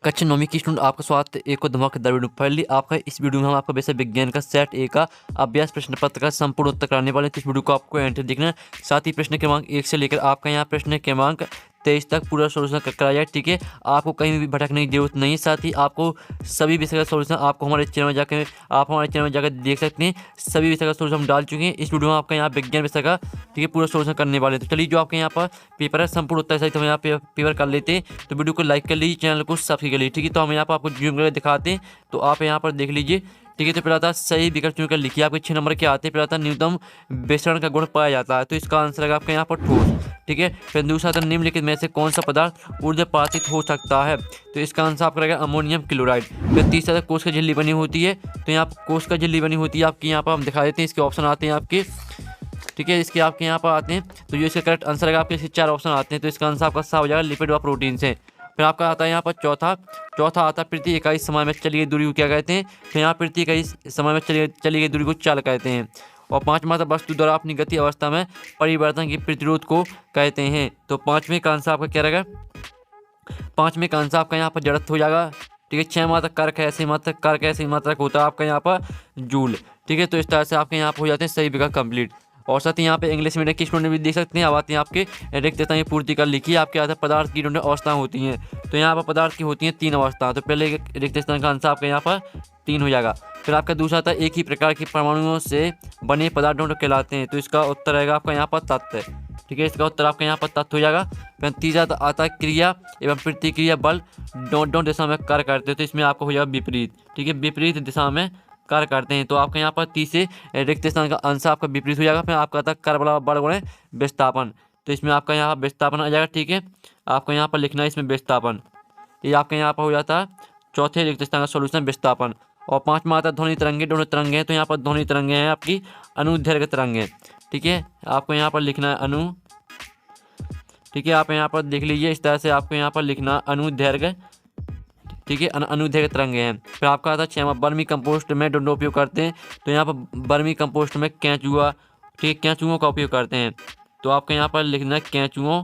कक्षा 9वीं की स्टूडेंट आपका स्वागत है एक और धमाकेदार वीडियो। फाइनली आपका इस वीडियो में हम आपका बेसिक विज्ञान का सेट ए का अभ्यास प्रश्न पत्र का संपूर्ण उत्तर कराने वाले हैं। तो इस वीडियो को आपको एंड तक देखना है। साथ ही प्रश्न क्रमांक 1 से लेकर आपका यहाँ प्रश्न क्रमांक 23 तक पूरा सोल्यूशन कराया जाए। ठीक है, आपको कहीं भी भटकने की जरूरत नहीं है। साथ ही आपको सभी विषय का सोल्यूशन आपको हमारे चैनल में जाकर देख सकते हैं। सभी विषय का सोल्यूशन हम डाल चुके हैं। इस वीडियो में आपका यहाँ विज्ञान विषय का ठीक है पूरा सोल्यूशन करने वाले हैं। तो चलिए जो आपके यहाँ पर पेपर है संपूर्ण उत्तर सहित हम यहाँ पे पेपर कर लेते हैं। तो वीडियो को लाइक कर लीजिए, चैनल को सब्सक्राइब कर लीजिए। ठीक है, तो हम यहाँ पर आपको जूम करके दिखाते हैं। तो आप यहाँ पर देख लीजिए। ठीक है, तो पहला था सही विकल्प चुनकर लिखिए। आपके 6 नंबर के आते हैं। पहला था न्यूनतम विसरण का गुण पाया जाता है, तो इसका आंसर है आपका यहाँ पर ठोस। ठीक है, फिर दूसरा था निम्नलिखित में से कौन सा पदार्थ ऊर्ध्वपातित हो सकता है, तो इसका आंसर आपका रहेगा अमोनियम क्लोराइड। फिर तीसरा था कोश का झिल्ली बनी होती है, तो यहाँ कोश का झिल्ली बनी होती है आपकी यहाँ पर हम दिखा देते हैं। इसके ऑप्शन आते हैं आपके। ठीक है, इसके आपके यहाँ पर आते हैं। तो जो इसका करेक्ट आंसर है आपके 4 ऑप्शन आते हैं। तो इसका आंसर आपका सा हो जाएगा लिपिड व प्रोटीन से। फिर आपका आता है यहाँ पर चौथा आता है प्रति इकाई समय में चली गई दूरी को क्या कहते हैं, तो यहाँ प्रति इकाई समय में चली गई दूरी को चाल कहते हैं। और पांचवा था वस्तु द्वारा अपनी गति अवस्था में परिवर्तन की प्रतिरोध को कहते हैं। तो पांचवें का आंसर आपका क्या रहेगा, पांचवें का आंसर आपका यहाँ पर जड़त्व हो जाएगा। ठीक है, 6 मात्रक कारक ऐसी मात्रक होता है आपका यहाँ पर जूल। ठीक है, तो इस तरह से आपके यहाँ पर हो जाते हैं सही विकल्प कंप्लीट। और साथ ही यहाँ पे इंग्लिश मीडियम की स्टूडेंट भी देख सकते हैं। अब आते हैं आपके रिक्तता की पूर्ति कर लिखिए। आपके आधार पदार्थ की अवस्थाएं होती हैं, तो यहाँ पर पदार्थ की होती हैं 3 अवस्थाएं। तो पहले रिक्त स्थान का आंसर आपका यहाँ पर 3 हो जाएगा। फिर आपका दूसरा था एक ही प्रकार के परमाणुओं से बने पदार्थ कहलाते हैं, तो इसका उत्तर रहेगा आपका यहाँ पर तत्व। ठीक है, इसका उत्तर आपका यहाँ पर तत्व हो जाएगा। फिर तीसरा आता है क्रिया एवं प्रतिक्रिया बल दोनों दिशा में कार्य करते हैं, तो इसमें आपको हो जाएगा विपरीत। ठीक है, विपरीत दिशा में कार्य करते हैं। तो आपके यहाँ पर तीसरे रिक्त स्थान का आंसर आपका विपरीत हो जाएगा। फिर आपका आता है कर बल गुणे विस्थापन, तो इसमें आपका यहाँ विस्थापन आ जाएगा। ठीक है, आपको यहाँ पर लिखना है इसमें विस्थापन। ये आपके यहाँ पर हो जाता है चौथे रिक्त स्थान का सोल्यूशन विस्थापन। और पांचवा आता है ध्वनि तरंगे, दोनों तरंगे हैं, तो यहाँ पर ध्वनि तरंगे हैं आपकी अनुदैर्घ्य तरंगे। ठीक है, आपको यहाँ पर लिखना है अनु। ठीक है, आप यहाँ पर देख लीजिए इस तरह से आपको यहाँ पर लिखना अनुदैर्घ्य। ठीक है, अनुदैर्घ्य तरंगे हैं। फिर आपका आता है 6वां वर्मी कंपोस्ट में दोनों उपयोग करते हैं, तो यहाँ पर वर्मी कंपोस्ट में केंचुआ, ठीक है, केंचुओं का उपयोग करते हैं। तो आपको यहाँ पर लिखना है केंचुओं।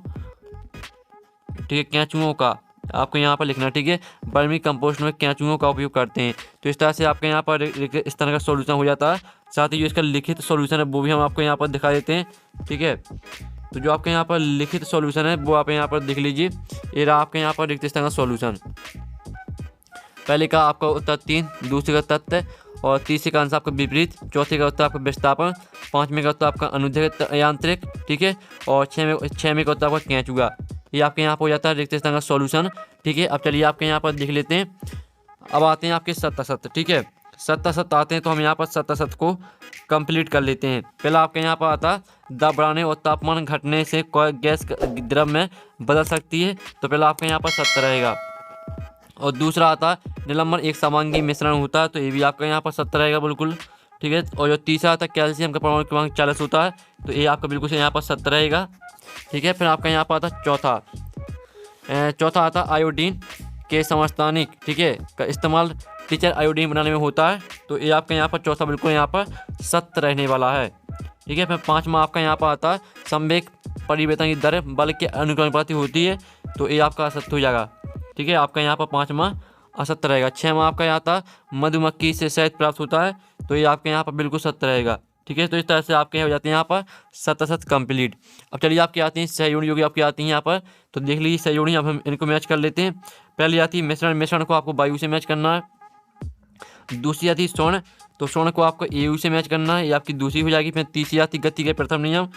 ठीक है, केंचुओं का आपको यहाँ पर लिखना। ठीक है, वर्मी कंपोस्ट में केंचुओं का उपयोग करते हैं। तो इस तरह से आपके यहाँ पर इस तरह का सोल्यूशन हो जाता है। साथ ही जो इसका लिखित सोल्यूशन है वो भी हम आपको यहाँ पर दिखा देते हैं। ठीक है, तो जो आपके यहाँ पर लिखित सोल्यूशन है वो आप यहाँ पर देख लीजिए। ये रहा आपके यहाँ पर रिक्त स्थान का सोल्यूशन। पहले का आपका उत्तर 3, दूसरे का तत्व, और तीसरे का आंसर आपका विपरीत, चौथे का उत्तर आपका विस्थापन, पांचवें का उत्तर आपका अनुदैर्घ्य यांत्रिक। ठीक है, और छवें का उत्तर आपका केंचुआ। ये आपके यहाँ पर हो जाता है रिक्त स्थान का सॉल्यूशन। ठीक है, अब चलिए आपके यहाँ पर देख लेते हैं। अब आते हैं आपके सत्ता। ठीक है, सत्ता आते हैं, तो हम यहाँ पर सत्ता को कंप्लीट कर लेते हैं। पहला आपके यहाँ पर आता दबाव बढ़ाने और तापमान घटने से कोई गैस द्रव में बदल सकती है, तो पहला आपका यहाँ पर सत्ता रहेगा। और दूसरा आता निलंबन एक समांगी मिश्रण होता है, तो ये भी आपका यहाँ पर 70 रहेगा बिल्कुल। ठीक है, और जो तीसरा आता है कैल्शियम का परमाणु क्रमांक 40 होता है, तो ये आपका बिल्कुल से यहाँ पर 70 रहेगा। ठीक है, फिर आपका यहाँ पर आता चौथा आता आयोडीन के समस्थानिक, ठीक है, का इस्तेमाल टीचर आयोडीन बनाने में होता है, तो ये आपका यहाँ पर चौथा बिल्कुल यहाँ पर 70 रहने वाला है। ठीक है, फिर पाँचवा आपका यहाँ पर आता है संवेग परिवर्तन की दर बल के अनुपाती होती है, तो ये आपका 70 हो जाएगा। ठीक है, आपका यहाँ पर पाँचवा असत्य रहेगा। 6वां आपका यहाँ था मधुमक्खी से शहद प्राप्त होता है, तो ये आपके यहाँ पर बिल्कुल 70 रहेगा। ठीक है, तो इस तरह से आपके हो जाते हैं यहाँ पर 70 कंप्लीट। अब चलिए आपकी आती हैं सहयोगी जो कि आपकी आती हैं यहाँ पर, तो देख लीजिए सहयोगी। अब हम इनको मैच कर लेते हैं। पहली आती है मिश्रण को आपको वायु से मैच करना है। दूसरी आती है स्वर्ण, तो स्वर्ण को आपको एयू से मैच करना है, ये आपकी दूसरी हो जाएगी। फिर तीसरी आती गति का प्रथम नियम,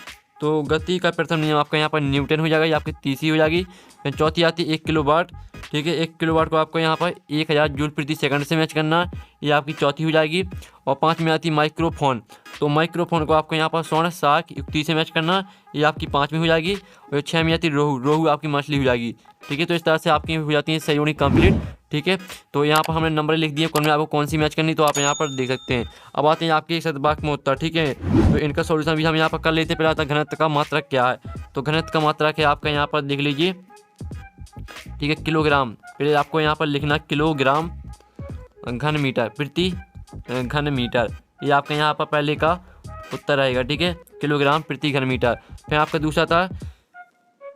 तो गति का प्रथम नियम आपका यहाँ पर न्यूटन हो जाएगा, ये आपकी तीसरी हो जाएगी। फिर चौथी आती है 1 किलोवाट। ठीक है, 1 किलोवाट को आपको यहाँ पर 1000 जूल प्रति सेकंड से मैच करना है, ये आपकी चौथी हो जाएगी। और 5 में आती है माइक्रोफोन, तो माइक्रोफोन को आपको यहाँ पर स्वर्ण साख युक्ति से मैच करना है, ये आपकी 5वीं हो जाएगी। और 6 में आती है रोहू आपकी मछली हो जाएगी। ठीक है, तो इस तरह से आपकी हो जाती है सहयोगी कंप्लीट। ठीक है, तो यहाँ पर हमने नंबर लिख दिए कौन में आपको कौन सी मैच करनी, तो आप यहाँ पर देख सकते हैं। अब आते हैं आपके शतभाग में उत्तर। ठीक है, तो इनका सोल्यूशन भी हम यहाँ पर कर लेते हैं। पहले आता है घनत्व का मात्रक क्या है, तो घनत्व का मात्रक है आपका यहाँ पर देख लीजिए। ठीक है, किलोग्राम, पहले आपको यहाँ पर लिखना किलोग्राम घन मीटर प्रति घन मीटर, ये आपका यहाँ पर पहले का उत्तर रहेगा। ठीक है, किलोग्राम प्रति घन मीटर। फिर आपका दूसरा था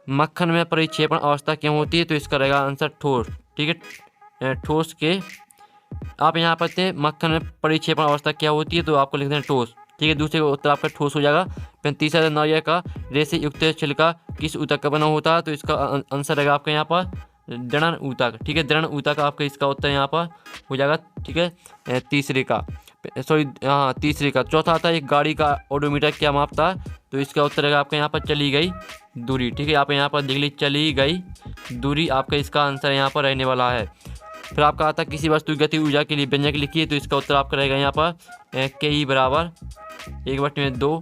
मक्खन में परिक्षेपण अवस्था क्यों होती है, तो इसका रहेगा आंसर ठोस। ठीक है, ठोस के आप यहाँ पर थे मक्खन में परिक्षेपण अवस्था क्या होती है, तो आपको लिखते हैं ठोस। ठीक है, दूसरे का उत्तर आपका ठोस हो जाएगा। फिर तीसरा नारियल का रेशे युक्त छिलका किस ऊतक का बना होता है, तो इसका आंसर रहेगा आपका यहाँ पर दृढ़ ऊतक। ठीक है, दृढ़ ऊतक आपका इसका उत्तर यहाँ पर हो जाएगा। ठीक है, तीसरे का तीसरे का। चौथा आता है एक गाड़ी का ओडोमीटर क्या मापता है, तो इसका उत्तर रहेगा आपका यहाँ पर चली गई दूरी। ठीक है, आप यहाँ पर देख लीजिए चली गई दूरी आपका इसका आंसर यहाँ पर रहने वाला है। फिर आपका आता है किसी वस्तु की गति ऊर्जा के लिए व्यंजक लिखिए, तो इसका उत्तर आपका रहेगा यहाँ पर के बराबर 1/2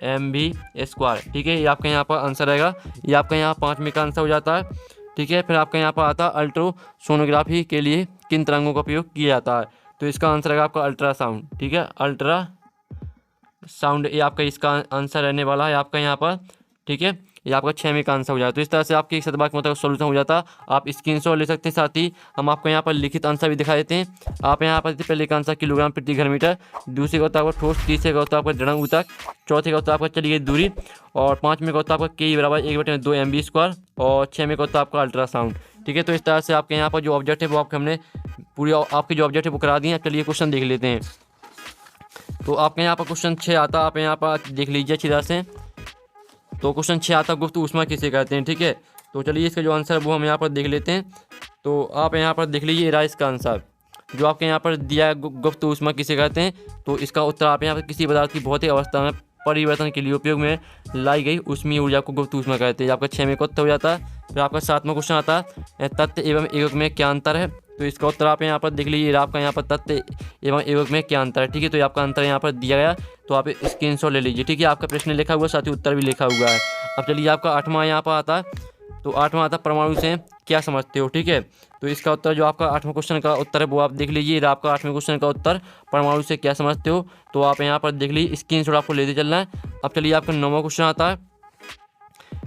mv²। ठीक है, ये आपका यहाँ पर आंसर रहेगा। ये आपका यहाँ 5वें का आंसर हो जाता है। ठीक है, फिर आपका यहाँ पर आता है अल्ट्रासोनोग्राफी के लिए किन तरंगों का उपयोग किया जाता है, तो इसका आंसर रहेगा आपका अल्ट्रासाउंड। ठीक है, अल्ट्रा साउंड ये आपका इसका आंसर रहने वाला है आपका यहाँ पर। ठीक है, ये आपका 6वें का आंसर हो जाता है। तो इस तरह से आपके 1 शतभाग का सोल्यूशन हो जाता है। आप स्क्रीनशॉट ले सकते हैं, साथ ही हम आपको यहाँ पर लिखित आंसर भी दिखा देते हैं। आप यहाँ पर पहले का आंसर किलोग्राम प्रति घन मीटर, दूसरे का होता है आपका ठोस, तीसरे का होता है आपका दृढ़ ऊतक, चौथे का होता है आपका चली गई दूरी, और 5वें का होता है आपका के बराबर 1/2 mv², और 6वें का होता है आपका अल्ट्रासाउंड। ठीक है, तो इस तरह से आपके यहाँ पर जो ऑब्जेक्ट है वो आपके हमने पूरी आपके जो ऑब्जेक्ट है वो करा दिए। चलिए क्वेश्चन देख लेते हैं। तो आपके यहाँ पर क्वेश्चन 6 आता है, आप यहाँ पर देख लीजिए अच्छी तरह से। तो क्वेश्चन 6 आता है गुप्त ऊष्मा किसे कहते हैं। ठीक है, तो चलिए इसका जो आंसर है वो हम यहाँ पर देख लेते हैं। तो आप यहाँ पर देख लीजिए रहा इसका आंसर जो आपके यहाँ पर दिया है, गुप्त ऊष्मा किसे कहते हैं, तो इसका उत्तर आप यहाँ पर किसी पदार्थ की भौतिक अवस्था में परिवर्तन के लिए उपयोग में लाई गई ऊष्मीय ऊर्जा को गुप्त ऊष्मा कहते हैं। आपका 6वें का उत्तर हो जाता है। फिर आपका 7वां क्वेश्चन आता है तत्व एवं एकक में क्या अंतर है, तो इसका उत्तर आप यहाँ पर देख लीजिए आपका यहाँ पर तत्व एवं एकक में क्या अंतर है। ठीक है, तो आपका अंतर यहाँ पर दिया गया, तो आप स्क्रीनशॉट ले लीजिए। ठीक है, आपका प्रश्न लिखा हुआ साथ ही उत्तर भी लिखा हुआ है। अब चलिए आपका 8वां यहाँ पर आता है, तो 8वां आता है परमाणु से क्या समझते हो। ठीक है, तो इसका उत्तर जो आपका 8वां क्वेश्चन का उत्तर है वो आप देख लीजिए। आपका 8वें क्वेश्चन का उत्तर परमाणु से क्या समझते हो, तो आप यहाँ पर देख लीजिए स्क्रीनशॉट आपको लेते चलना है। अब चलिए आपका 9वां क्वेश्चन आता है।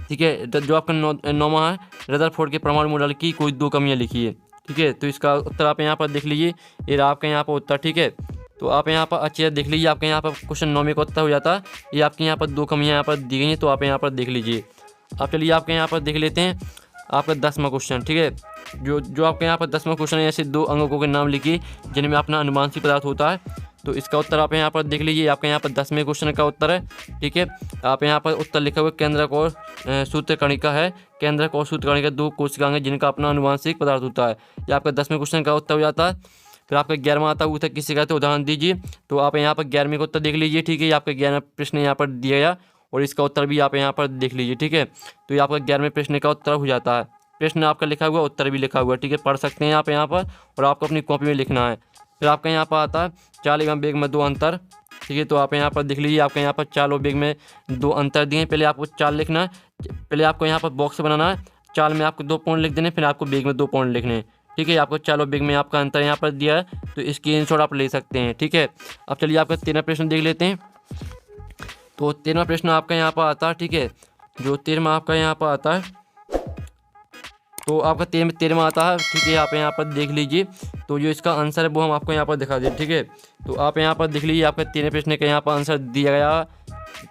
ठीक है, जो आपका 9वां है रदरफोर्ड के परमाणु मॉडल की कोई 2 कमियाँ लिखिए। ठीक है, तो इसका उत्तर आप यहाँ पर देख लीजिए, ये आपका यहाँ पर उत्तर। ठीक है, तो आप यहाँ पर अच्छे से देख लीजिए, आपके यहाँ पर क्वेश्चन 9वें का उत्तर हो जाता है। ये आपके यहाँ पर 2 कमियाँ यहाँ पर दी गई हैं, तो आप यहाँ पर देख लीजिए। अब चलिए आपके यहाँ पर देख लेते हैं आपका 10वां क्वेश्चन। ठीक है, जो आपके यहाँ पर 10वां क्वेश्चन है, ऐसे 2 अंगकों के नाम लिखिए जिनमें अपना अनुवांशिक पदार्थ होता है, तो इसका उत्तर आप यहाँ पर देख लीजिए। आपके यहाँ पर 10वें क्वेश्चन का उत्तर है। ठीक है, आप यहाँ पर उत्तर लिखा हुआ केंद्रक और सूत्रकणिका है। केंद्रक और सूत्रकणिका 2 कोशिकाएं हैं जिनका अपना अनुवांशिक पदार्थ होता है। ये आपका 10वें क्वेश्चन का उत्तर हो जाता है। फिर आपका 11वां आता है ऊतक किसे कहते हैं, उदाहरण दीजिए, तो आप यहाँ पर 11वें का उत्तर देख लीजिए। ठीक है, आपका 11वां प्रश्न यहाँ पर दिया गया और इसका उत्तर भी आप यहाँ पर देख लीजिए। ठीक है, तो ये आपका 11वें प्रश्न का उत्तर हो जाता है। प्रश्न आपका लिखा हुआ, उत्तर भी लिखा हुआ। ठीक है, पढ़ सकते हैं आप यहाँ पर, और आपको अपनी कॉपी में लिखना है। फिर आपका यहाँ पर आता है चाल एवं वेग में 2 अंतर। ठीक है, तो आप यहाँ पर देख लीजिए, आपके यहाँ पर चाल और वेग में 2 अंतर दिए हैं। पहले आपको चाल लिखना है, पहले आपको यहाँ पर बॉक्स बनाना है। चाल में आपको 2 पॉइंट लिख देने, फिर आपको वेग में 2 पॉइंट लिखने हैं। ठीक है, आपको चाल और वेग में आपका अंतर यहाँ पर दिया है, तो स्क्रीनशॉट आप ले सकते हैं। ठीक है, अब चलिए आपका 13वां प्रश्न देख लेते हैं। तो 13वां प्रश्न आपका यहाँ पर आता है। ठीक है, जो 13वां आपका यहाँ पर आता है, तो आपका 13वां आता है। ठीक है, आप यहाँ पर देख लीजिए, तो जो इसका आंसर है वो हम आपको यहाँ पर दिखा दें। ठीक है, तो आप यहाँ पर देख लीजिए, आपका 13वें प्रश्न का यहाँ पर आंसर दिया गया।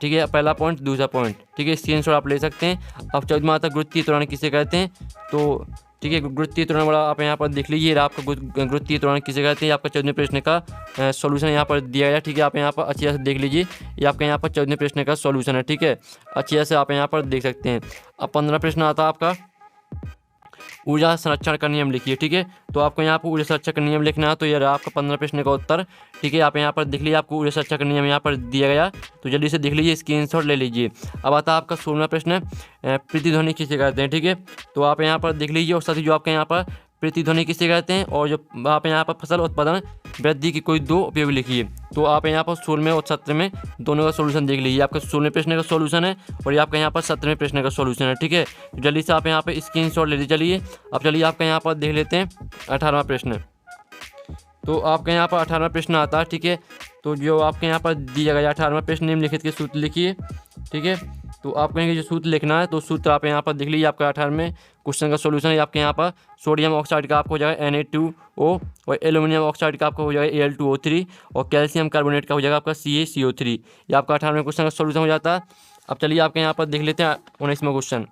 ठीक है, पहला पॉइंट, दूसरा पॉइंट। ठीक है, स्क्रीनशॉट आप ले सकते हैं। अब 14वां आता है गुरुत्वीय त्वरण किसे कहते हैं, तो ठीक है, गुरुत्वीय त्वरण वाला आप यहाँ पर देख लीजिए, आपका गुरुत्वीय त्वरण किसे कहते हैं, आपका 14वें प्रश्न का सॉल्यूशन यहाँ पर दिया गया। ठीक है, आप यहाँ पर अच्छी तरह से देख लीजिए, ये आपके यहाँ पर 14वें प्रश्न का सॉल्यूशन है। ठीक है, अच्छी तरह से आप यहाँ पर देख सकते हैं। अब 15वां प्रश्न आता है आपका ऊर्जा संरक्षण का नियम लिखिए। ठीक है, तो आपको यहाँ पर ऊर्जा संरक्षण का नियम लिखना है, तो ये आपका 15 प्रश्न का उत्तर। ठीक है, आप यहाँ पर देख लीजिए, आपको ऊर्जा संरक्षण का नियम यहाँ पर दिया गया, तो जल्दी से देख लीजिए, स्क्रीनशॉट ले लीजिए। अब आता है आपका 16वां प्रश्न प्रतिध्वनि किसे कहते हैं। ठीक है, तो आप यहाँ पर देख लीजिए, और साथ ही जो आपके यहाँ पर प्रतिध्वनि किसे कहते हैं, और जो आप यहाँ पर फसल उत्पादन वृद्धि की कोई 2 उपयोग लिखिए। तो आप यहाँ पर 16वें और 17वें दोनों का सोल्यूशन देख लीजिए। आपका 16वें प्रश्न का सोल्यूशन है, और ये आपका यहाँ पर 17वें प्रश्न का सोल्यूशन है। ठीक है, तो जल्दी से आप यहाँ पर स्क्रीनशॉट ले लीजिए। चलिए अब चलिए आपका यहाँ पर देख लेते हैं 18वां प्रश्न। तो आपके यहाँ पर 18वां प्रश्न आता है। ठीक है, तो जो आपके यहाँ पर दिया गया 18वां प्रश्न, निम्नलिखित के सूत्र लिखिए। ठीक है, तो आपको यहाँ जो सूत्र लिखना है, तो सूत्र आप यहाँ पर देख लीजिए, आपका 18वें क्वेश्चन का सोल्यूशन है। आपके यहाँ पर सोडियम ऑक्साइड का आपको हो जाएगा Na2O, और एल्यूमिनियम ऑक्साइड का आपको हो जाएगा Al2O3, और कैल्शियम कार्बोनेट का हो जाएगा आपका CaCO3। ये आपका 18वें क्वेश्चन का सोल्यूशन हो जाता है। अब चलिए आपके यहाँ पर देख लेते हैं 19वां क्वेश्चन।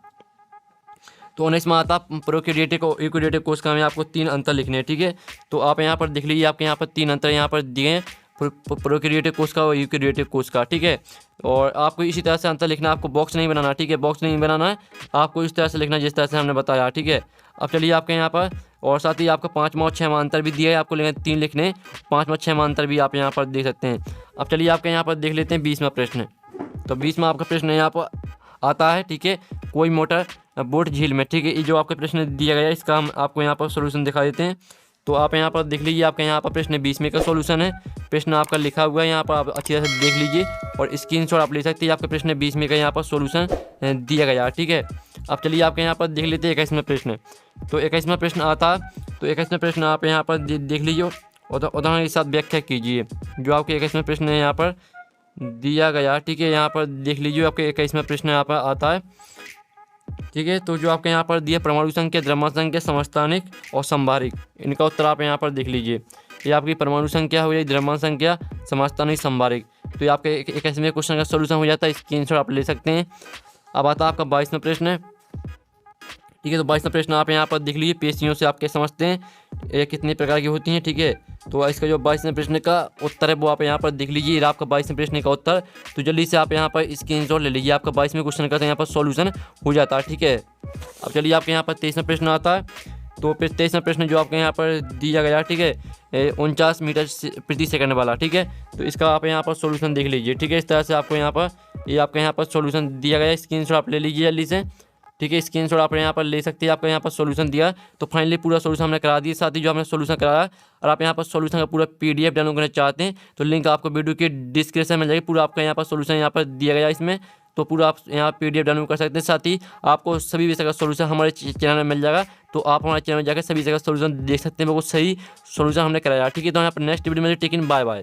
तो 19 में आता प्रोकैरियोटिक और यूकैरियोटिक कोशिका में आपको 3 अंतर लिखने हैं, ठीक है। तो आप यहाँ पर देख लीजिए, आपके यहाँ पर 3 अंतर यहाँ पर दिए हैं, प्रोकैरियोटिक कोशिका और यूकैरियोटिक कोशिका, ठीक है। और आपको इसी तरह से अंतर लिखना है, आपको बॉक्स नहीं बनाना, ठीक है, बॉक्स नहीं बनाना है, आपको इस तरह से लिखना है जिस तरह से हमने बताया, ठीक है। अब चलिए आपके यहाँ पर और साथ ही आपका 5वां और 6वां अंतर भी दिया है, आपको लेकिन 3 लिखने, 5वां 6वां अंतर भी आप यहाँ पर देख सकते हैं। अब चलिए आपके यहाँ पर देख लेते हैं 20वां प्रश्न। तो 20वां आपका प्रश्न यहाँ पर आता है, ठीक है, कोई मोटर बोट झील में, ठीक है। ये जो आपका प्रश्न दिया गया है इसका हम आपको यहाँ पर सोल्यूशन दिखा देते हैं। तो आप यहाँ पर देख लीजिए, आपके यहाँ पर प्रश्न 20 का सोल्यूशन है, प्रश्न आपका लिखा हुआ है यहाँ पर, आप अच्छी तरह से देख लीजिए और स्क्रीनशॉट आप ले सकते हैं। आपके प्रश्न 20 का यहाँ पर सोल्यूशन दिया गया है, ठीक है। अब चलिए आपके यहाँ पर देख लेते हैं 21वां प्रश्न। तो 21वां प्रश्न आता है, तो 21वां प्रश्न आप यहाँ पर देख लीजिए और उदाहरण के साथ व्याख्या कीजिए। जो आपके 21वां प्रश्न है यहाँ पर दिया गया, ठीक है, यहाँ पर देख लीजिए, आपके 21वां प्रश्न यहाँ पर आता है, ठीक है। तो जो आपके यहाँ पर दिया परमाणु संख्या, द्रव्यमान संख्या, समस्थानिक और संभारिक, इनका उत्तर आप यहाँ पर देख लीजिए। ये आपकी परमाणु संख्या हो जाए, द्रव्यमान संख्या, समस्थानिक, संभारिक। तो ये आपके 21वें क्वेश्चन का सोल्यूशन हो जाता है, स्क्रीनशॉट आप ले सकते हैं। अब आता है आपका 22वां प्रश्न, ठीक है। तो 22वां प्रश्न आप यहाँ पर देख लीजिए, पेशियों से आप क्या समझते हैं, ये कितने प्रकार की होती हैं, ठीक है। तो इसका जो 22वें प्रश्न का उत्तर है वो आप यहाँ पर देख लीजिए, आपका 22वें प्रश्न का उत्तर। तो जल्दी से आप यहाँ पर स्क्रीनशॉट ले लीजिए, आपका 22वें क्वेश्चन का तो यहाँ पर सॉल्यूशन हो जाता है, ठीक है। अब चलिए आपके यहाँ पर 23वां प्रश्न आता है। तो 23वां प्रश्न जो आपके यहाँ पर दिया गया, ठीक है, 49 मीटर प्रति सेकंड वाला, ठीक है। तो इसका आप यहाँ पर सॉल्यूशन देख लीजिए, ठीक है। इस तरह से आपको यहाँ पर ये आपके यहाँ पर सॉल्यूशन दिया गया है, स्क्रीनशॉट आप ले लीजिए जल्दी से, ठीक है। स्क्रीनशॉट आप यहाँ पर ले सकते हैं, आपका यहाँ पर सॉल्यूशन दिया। तो फाइनली पूरा सॉल्यूशन हमने करा दिया, साथ ही जो हमने सॉल्यूशन कराया, और आप यहाँ पर सॉल्यूशन का पूरा PDF डाउनलोड करना चाहते हैं तो लिंक आपको वीडियो के डिस्क्रिप्शन में जाएगी, पूरा आपका यहाँ पर सॉल्यूशन यहाँ पर दिया गया इसमें। तो पूरा आप यहाँ PDF डाउनलोड कर सकते हैं, साथ ही आपको सभी विषय का सॉल्यूशन हमारे चैनल में मिल जाएगा। तो आप हमारे चैनल में जाकर सभी विषय का सॉल्यूशन देख सकते हैं, बिल्कुल सही सॉल्यूशन हमने कराया, ठीक है। तो यहाँ पर नेक्स्ट वीडियो में टेकिन, बाय बाय।